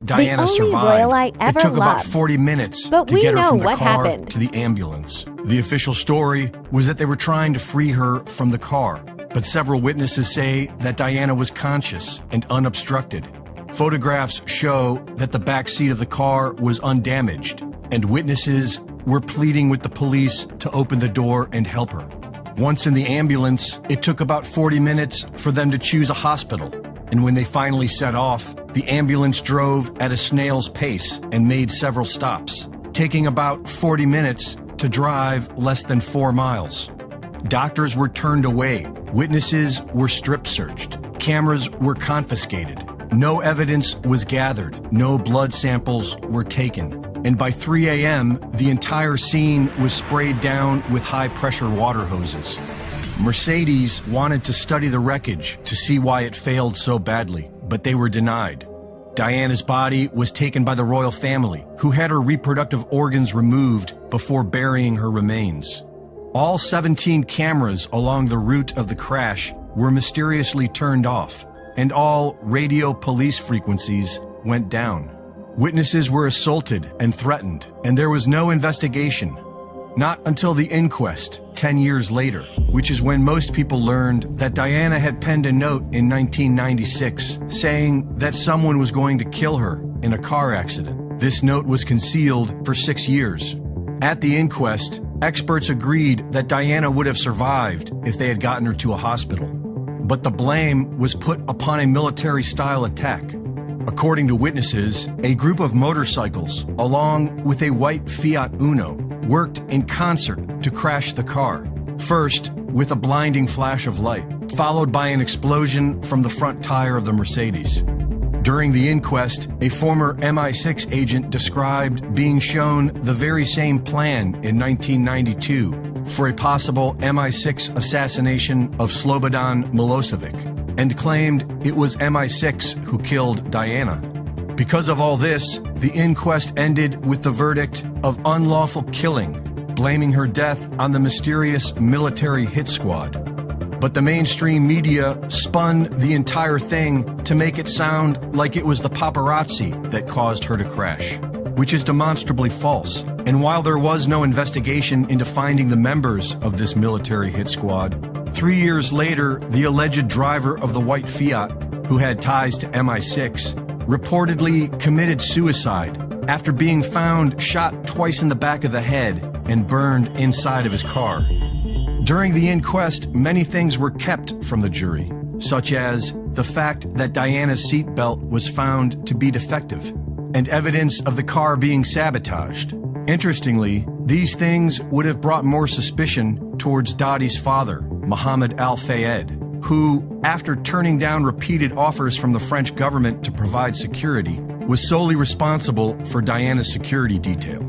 Diana only survived. royal I ever it took about loved. 40 minutes But to we get her know from the what car happened. to the ambulance. The official story was that they were trying to free her from the car, but several witnesses say that Diana was conscious and unobstructed. Photographs show that the back seat of the car was undamaged, and witnesses were pleading with the police to open the door and help her. Once in the ambulance, it took about 40 minutes for them to choose a hospital. And when they finally set off, the ambulance drove at a snail's pace and made several stops, taking about 40 minutes to drive less than 4 miles. Doctors were turned away. Witnesses were strip-searched. Cameras were confiscated. No evidence was gathered. No blood samples were taken. And by 3 a.m., the entire scene was sprayed down with high-pressure water hoses. Mercedes wanted to study the wreckage to see why it failed so badly, but they were denied. Diana's body was taken by the royal family, who had her reproductive organs removed before burying her remains. All 17 cameras along the route of the crash were mysteriously turned off, and all radio police frequencies went down. Witnesses were assaulted and threatened, and there was no investigation. Not until the inquest, 10 years later, which is when most people learned that Diana had penned a note in 1996 saying that someone was going to kill her in a car accident. This note was concealed for 6 years. At the inquest, experts agreed that Diana would have survived if they had gotten her to a hospital. But the blame was put upon a military-style attack. According to witnesses, a group of motorcycles, along with a white Fiat Uno, worked in concert to crash the car. First, with a blinding flash of light, followed by an explosion from the front tire of the Mercedes. During the inquest, a former MI6 agent described being shown the very same plan in 1992 for a possible MI6 assassination of Slobodan Milosevic, and claimed it was MI6 who killed Diana. Because of all this, the inquest ended with the verdict of unlawful killing, blaming her death on the mysterious military hit squad. But the mainstream media spun the entire thing to make it sound like it was the paparazzi that caused her to crash, which is demonstrably false. And while there was no investigation into finding the members of this military hit squad, 3 years later, the alleged driver of the white Fiat, who had ties to MI6, reportedly committed suicide after being found shot twice in the back of the head and burned inside of his car. During the inquest, many things were kept from the jury, such as the fact that Diana's seatbelt was found to be defective and evidence of the car being sabotaged. Interestingly, these things would have brought more suspicion towards Dottie's father, Mohammed Al-Fayed, who, after turning down repeated offers from the French government to provide security, was solely responsible for Diana's security detail.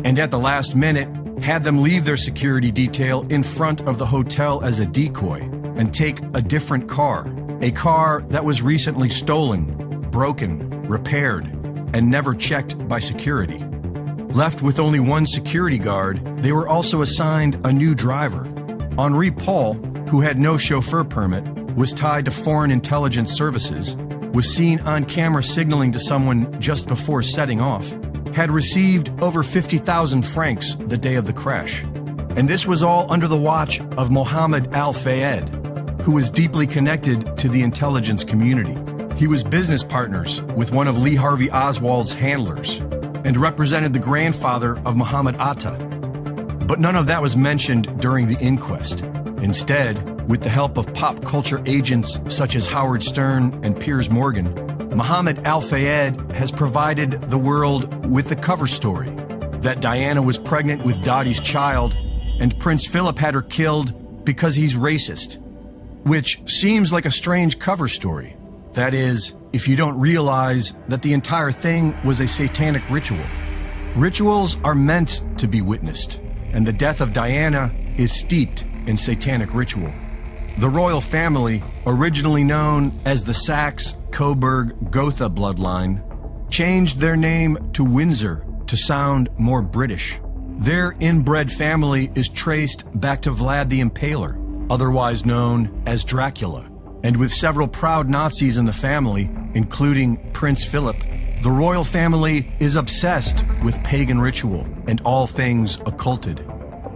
And at the last minute, had them leave their security detail in front of the hotel as a decoy and take a different car, a car that was recently stolen, broken, repaired, and never checked by security. Left with only one security guard, they were also assigned a new driver. Henri Paul, who had no chauffeur permit, was tied to Foreign Intelligence Services, was seen on camera signaling to someone just before setting off, had received over 50,000 francs the day of the crash. And this was all under the watch of Mohammed Al-Fayed, who was deeply connected to the intelligence community. He was business partners with one of Lee Harvey Oswald's handlers and represented the grandfather of Muhammad Atta. But none of that was mentioned during the inquest. Instead, with the help of pop culture agents such as Howard Stern and Piers Morgan, Mohammed Al-Fayed has provided the world with the cover story that Diana was pregnant with Dottie's child and Prince Philip had her killed because he's racist, which seems like a strange cover story. That is, if you don't realize that the entire thing was a satanic ritual. Rituals are meant to be witnessed, and the death of Diana is steeped in satanic ritual. The royal family, originally known as the Saxe-Coburg-Gotha bloodline, changed their name to Windsor to sound more British. Their inbred family is traced back to Vlad the Impaler, otherwise known as Dracula. And with several proud Nazis in the family, including Prince Philip, The royal family is obsessed with pagan ritual and all things occulted.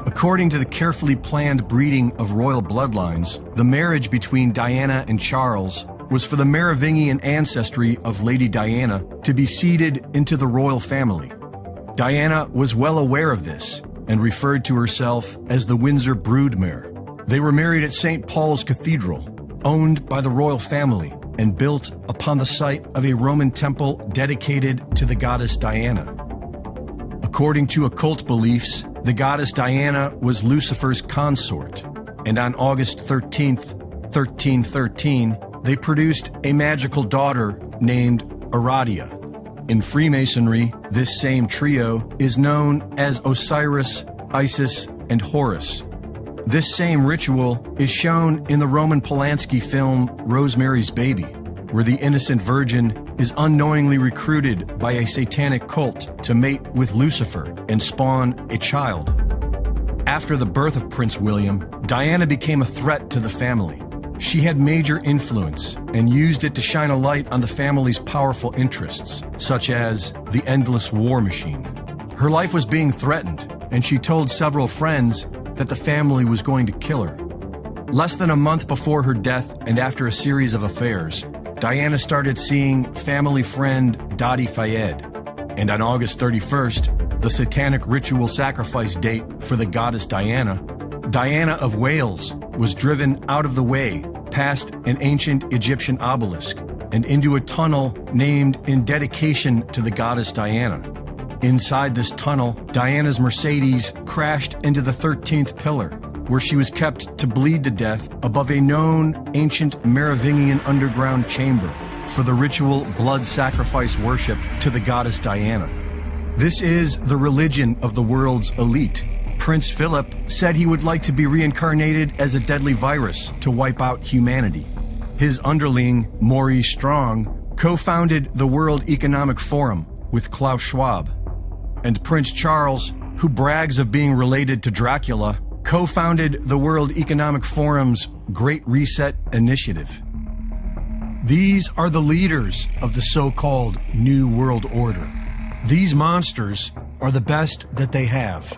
According to the carefully planned breeding of royal bloodlines, the marriage between Diana and Charles was for the Merovingian ancestry of Lady Diana to be seeded into the royal family. Diana was well aware of this and referred to herself as the Windsor Broodmare. They were married at St. Paul's Cathedral, owned by the royal family and built upon the site of a Roman temple dedicated to the goddess Diana. According to occult beliefs, the goddess Diana was Lucifer's consort, and on August 13th, 1313, they produced a magical daughter named Aradia. In Freemasonry, this same trio is known as Osiris, Isis, and Horus. This same ritual is shown in the Roman Polanski film Rosemary's Baby, where the innocent virgin is unknowingly recruited by a satanic cult to mate with Lucifer and spawn a child. After the birth of Prince William, Diana became a threat to the family. She had major influence and used it to shine a light on the family's powerful interests, such as the endless war machine. Her life was being threatened, and she told several friends that the family was going to kill her. Less than a month before her death and after a series of affairs, Diana started seeing family friend Dadi Fayed, and on August 31st, the satanic ritual sacrifice date for the goddess Diana, Diana of Wales was driven out of the way past an ancient Egyptian obelisk and into a tunnel named in dedication to the goddess Diana. Inside this tunnel, Diana's Mercedes crashed into the 13th pillar, where she was kept to bleed to death above a known ancient Merovingian underground chamber for the ritual blood sacrifice worship to the goddess Diana. This is the religion of the world's elite. Prince Philip said he would like to be reincarnated as a deadly virus to wipe out humanity. His underling, Maurice Strong, co-founded the World Economic Forum with Klaus Schwab. And Prince Charles, who brags of being related to Dracula, co-founded the World Economic Forum's Great Reset Initiative. These are the leaders of the so-called New World Order. These monsters are the best that they have.